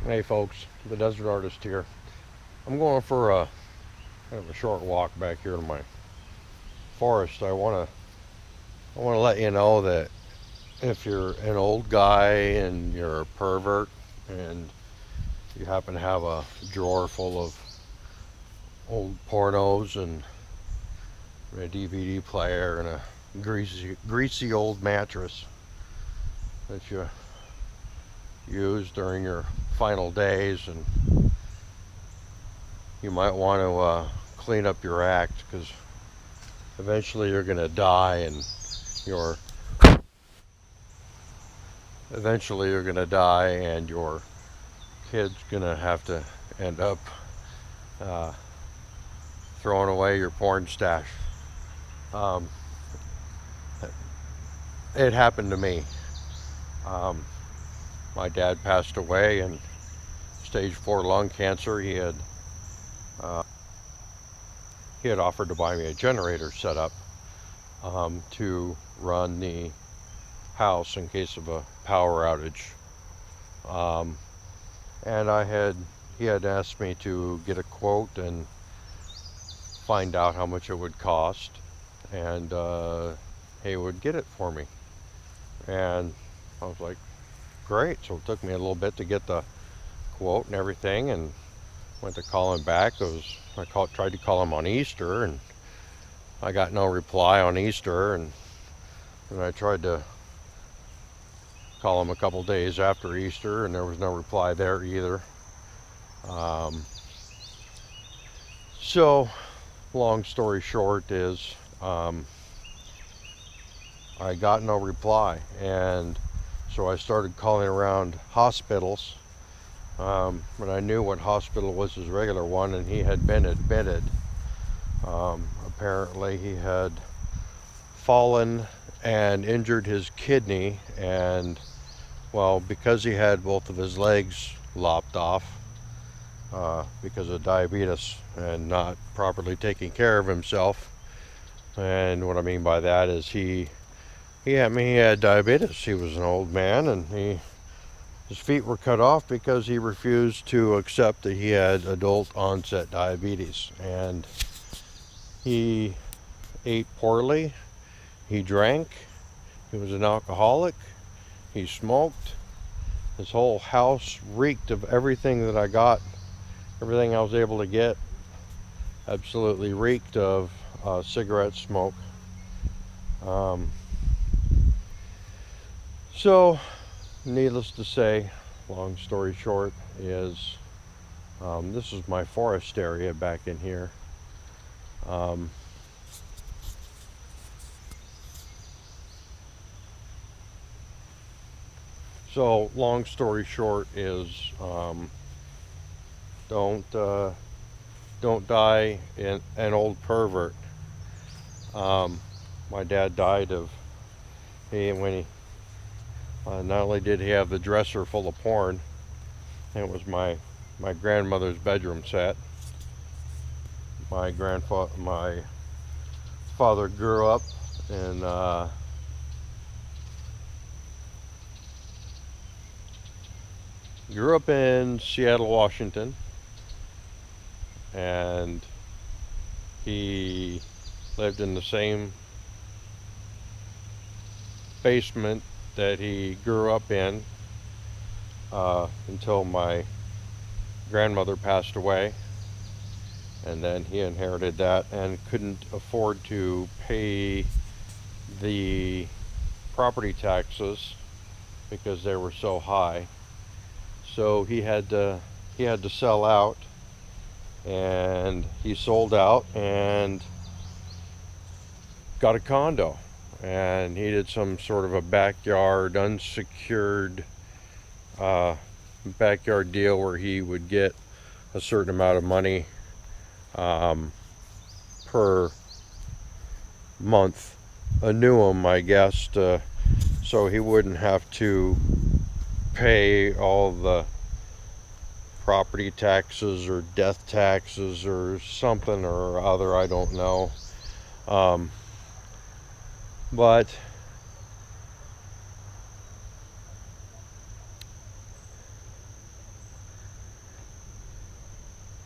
Hey folks, the Desert Artist here. I'm going for a kind of a short walk back here in my forest. I want to let you know that if you're an old guy and you're a pervert and you happen to have a drawer full of old pornos and a DVD player and a greasy old mattress that you use during your final days, and you might want to clean up your act because eventually you're going to die, and your eventually you're going to die and your kid's going to have to end up uh, throwing away your porn stash. um, it happened to me. um, my dad passed away in stage 4 lung cancer. Uh, he had offered to buy me a generator set up to run the house in case of a power outage. um, and he had asked me to get a quote and find out how much it would cost, and he would get it for me. And I was like, great. So it took me a little bit to get the quote and everything, and went to call him back. Tried to call him on Easter, and I got no reply on Easter. And then I tried to call him a couple days after Easter, and there was no reply there either. Um, so, long story short is, I got no reply, and so I started calling around hospitals. But I knew what hospital was his regular one, and he had been admitted. Apparently, he had fallen and injured his kidney, and well, because he had both of his legs lopped off because of diabetes and not properly taking care of himself. And what I mean by that is he had diabetes. He was an old man, and his feet were cut off because he refused to accept that he had adult onset diabetes. And he ate poorly, he drank, he was an alcoholic, he smoked. His whole house reeked of everything that I got, everything I was able to get, absolutely reeked of cigarette smoke. Um, so, needless to say, long story short, is this is my forest area back in here. Um, so, long story short is, don't don't die in an old pervert. Um, my dad died of he when he not only did he have the dresser full of porn, it was my grandmother's bedroom set. My father grew up in Seattle, Washington, and he lived in the same basement that he grew up in until my grandmother passed away. And then he inherited that and couldn't afford to pay the property taxes because they were so high. So he had to sell out, and he sold out and got a condo. And he did some sort of a backyard, unsecured backyard deal where he would get a certain amount of money per month, annuum, I guess, so he wouldn't have to pay all the property taxes or death taxes or something or other. I don't know. Um, but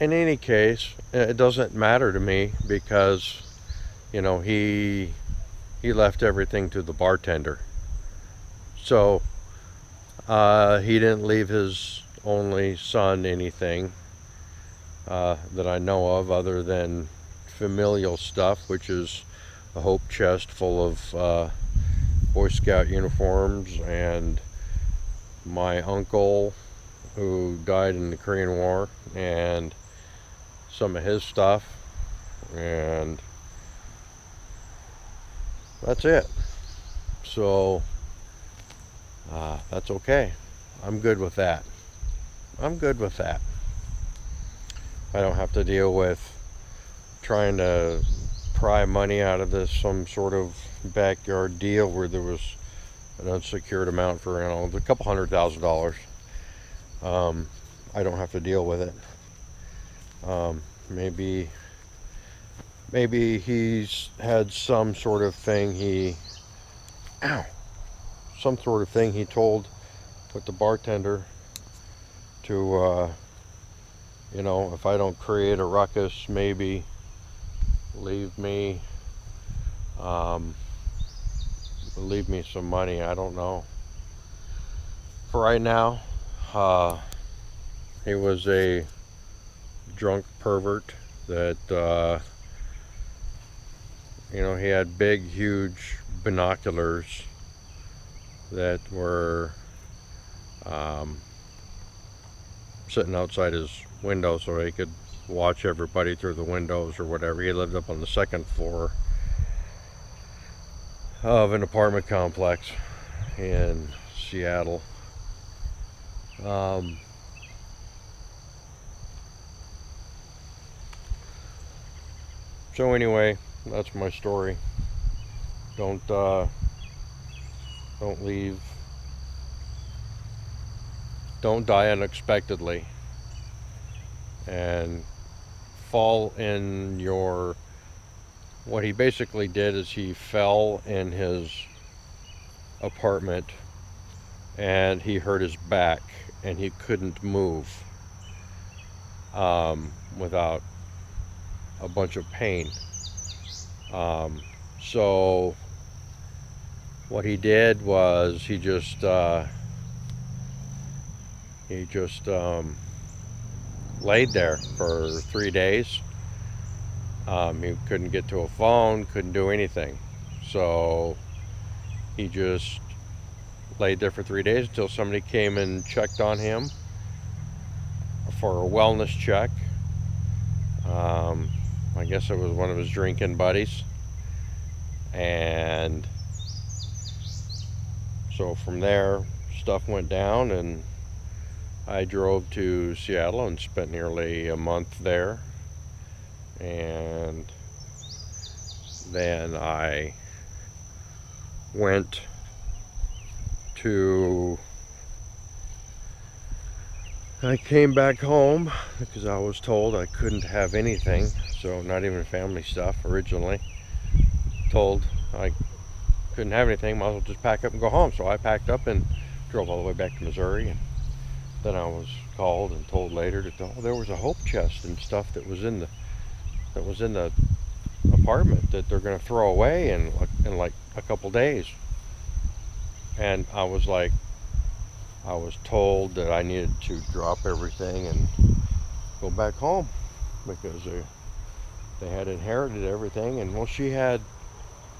in any case, it doesn't matter to me because, you know, he left everything to the bartender. So he didn't leave his only son anything that I know of other than familial stuff, which is a hope chest full of Boy Scout uniforms, and my uncle who died in the Korean War, and some of his stuff, and that's it. So that's okay. I'm good with that. I'm good with that. I don't have to deal with trying to pry money out of this some sort of backyard deal where there was an unsecured amount for, you know, a couple $100,000. I don't have to deal with it. Maybe he's had some sort of thing he told with the bartender to you know, if I don't create a ruckus, maybe leave me some money. I don't know. For right now, he was a drunk pervert that you know, he had big, huge binoculars that were sitting outside his window so he could watch everybody through the windows or whatever. He lived up on the second floor of an apartment complex in Seattle. So anyway, that's my story. Don't leave. Don't die unexpectedly and fall in your. What he basically did is he fell in his apartment and he hurt his back and he couldn't move without a bunch of pain. So what he did was he just laid there for 3 days. He couldn't get to a phone, couldn't do anything. So he just laid there for 3 days until somebody came and checked on him for a wellness check. I guess it was one of his drinking buddies. And so from there, stuff went down, and I drove to Seattle and spent nearly a month there. And then I went to, I came back home because I was told I couldn't have anything, so not even family stuff originally. Told I couldn't have anything, might as well just pack up and go home. So I packed up and drove all the way back to Missouri, and then I was called and told later that, oh, there was a hope chest and stuff that was in the apartment that they're going to throw away in like a couple days. And I was like, I was told that I needed to drop everything and go back home because they had inherited everything. And well, she had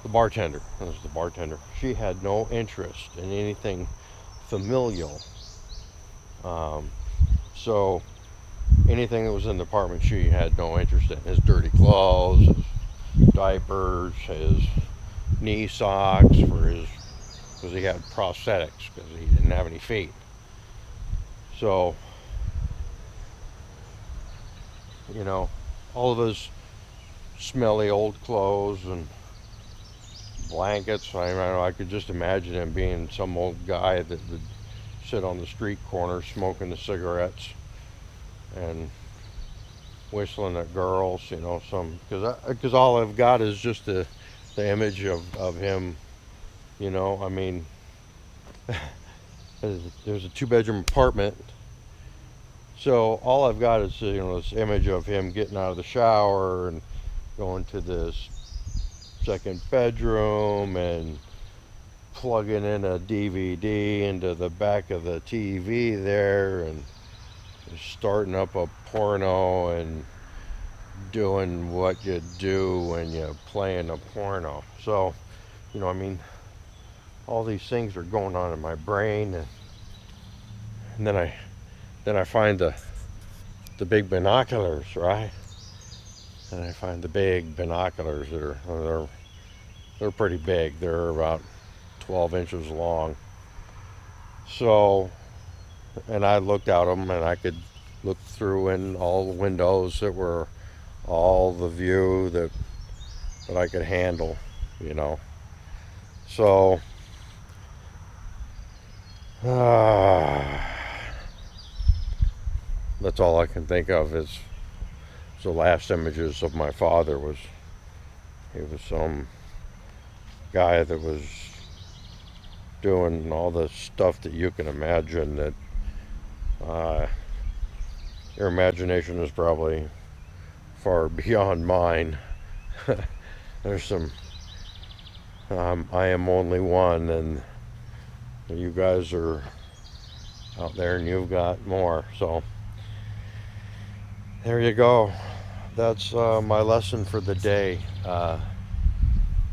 the bartender. This was the bartender. She had no interest in anything familial. So anything that was in the apartment, she had no interest in. His dirty clothes, his diapers, his knee socks because he had prosthetics because he didn't have any feet. So, you know, all of his smelly old clothes and blankets. I could just imagine him being some old guy that would sit on the street corner smoking the cigarettes and whistling at girls, you know, because all I've got is just the image of him, you know. I mean, there's a 2-bedroom apartment, So all I've got is, this image of him getting out of the shower and going to this second bedroom and plugging in a DVD into the back of the TV there and starting up a porno and doing what you do when you play in a porno. So, I mean, all these things are going on in my brain, and then I find the big binoculars, right? And I find the big binoculars that they're pretty big. They're about 12 inches long. So, and I looked at them and I could look through in all the windows that were all the view that I could handle, So, that's all I can think of is the last images of my father he was some guy that was doing all the stuff that you can imagine that your imagination is probably far beyond mine. There's some I am only one, and you guys are out there and you've got more. So there you go. That's my lesson for the day.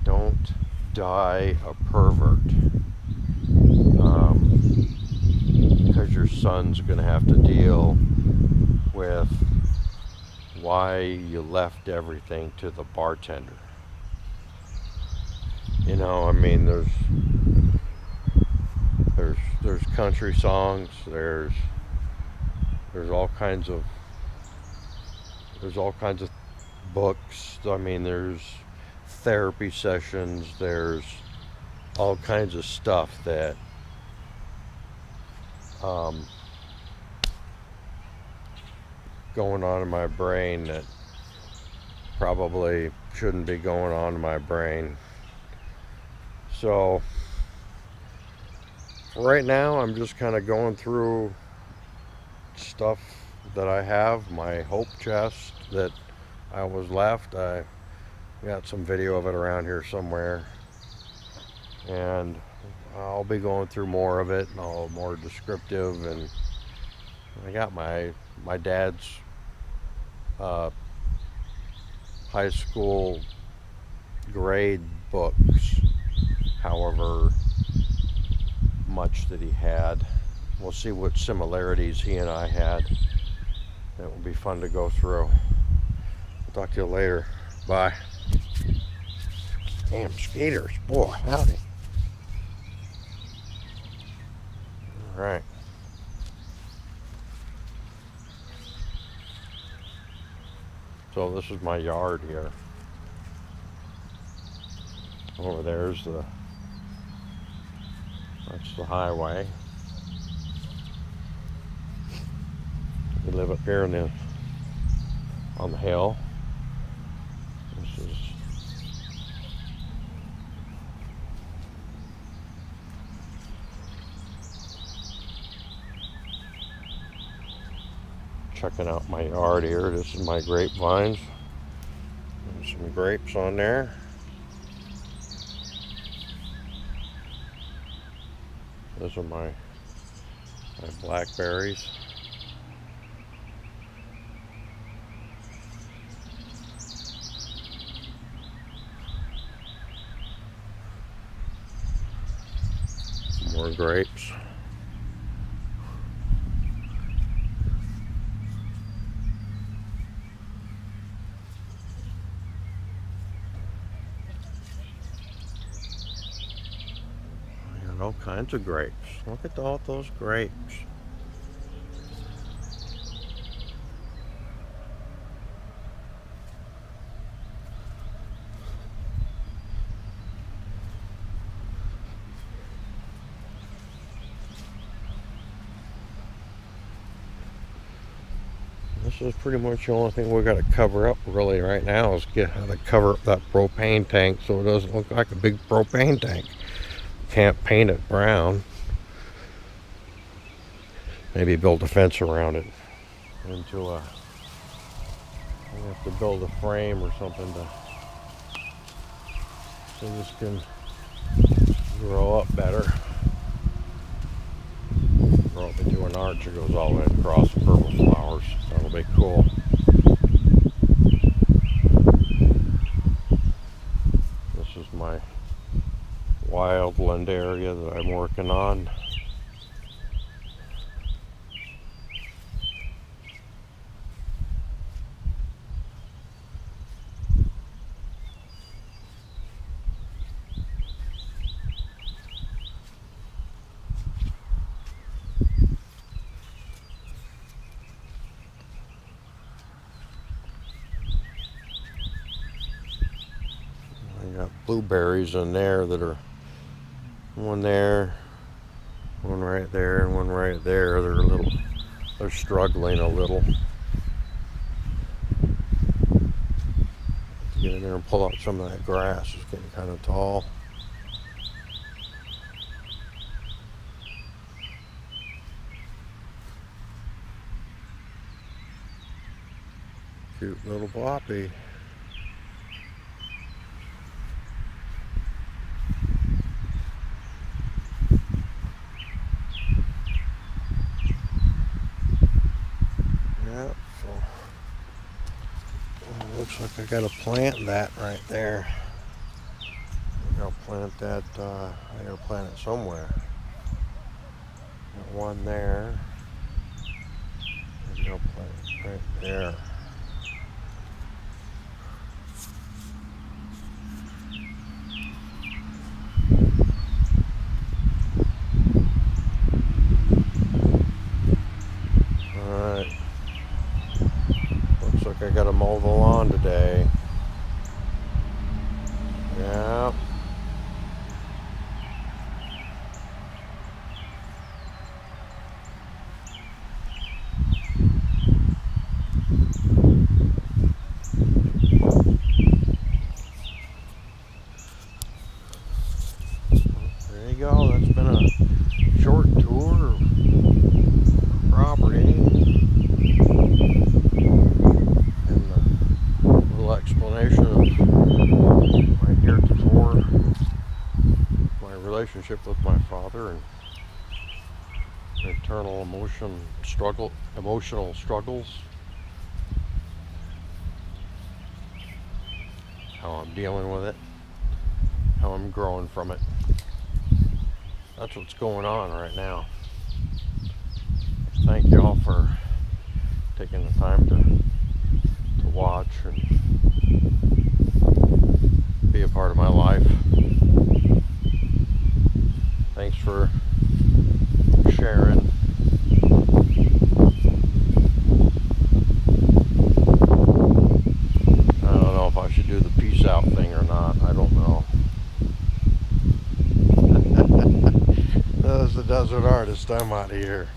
Don't die a pervert, because your son's going to have to deal with why you left everything to the bartender. I mean, there's country songs, there's all kinds of books. I mean, there's therapy sessions, there's all kinds of stuff that going on in my brain that probably shouldn't be going on in my brain. So for right now, I'm just kind of going through stuff that I have, my hope chest that I was left. I got some video of it around here somewhere, and I'll be going through more of it and all more descriptive. And I got my dad's high school grade books, however much that he had. We'll see what similarities he and I had. It will be fun to go through. I'll talk to you later. Bye. Damn skaters, boy, howdy. All right. So this is my yard here. Over there's that's the highway. We live up here on the hill. This is checking out my yard here. This is my grapevines. There's some grapes on there. Those are my blackberries. More grapes. All kinds of grapes. Look at all those grapes. This is pretty much the only thing we got to cover up really right now is get how to cover up that propane tank so it doesn't look like a big propane tank. Can't paint it brown. Maybe build a fence around it. into a, I have to build a frame or something so this can grow up better. Grow up into an arch that goes all the way across, purple flowers. That'll be cool. This is my wildland area that I'm working on. I got blueberries in there that are one there, one right there, and one right there. They're struggling a little. Get in there and pull out some of that grass. It's getting kind of tall. Cute little poppy. Yep, so looks like I gotta plant that right there. I gotta plant that, I gotta plant it somewhere. Got one there. I'm gonna plant it right there. Alright. Looks like I gotta mow the lawn today. Yeah. There you go. That's been a short tour of property and a little explanation of my heretofore, my relationship with my father and internal emotional struggles, how I'm dealing with it, how I'm growing from it. That's what's going on right now. Thank y'all for taking the time to watch and be a part of my life. Thanks for sharing. I don't know if I should do the peace out thing or not. I don't know. As the desert artist, I'm out of here.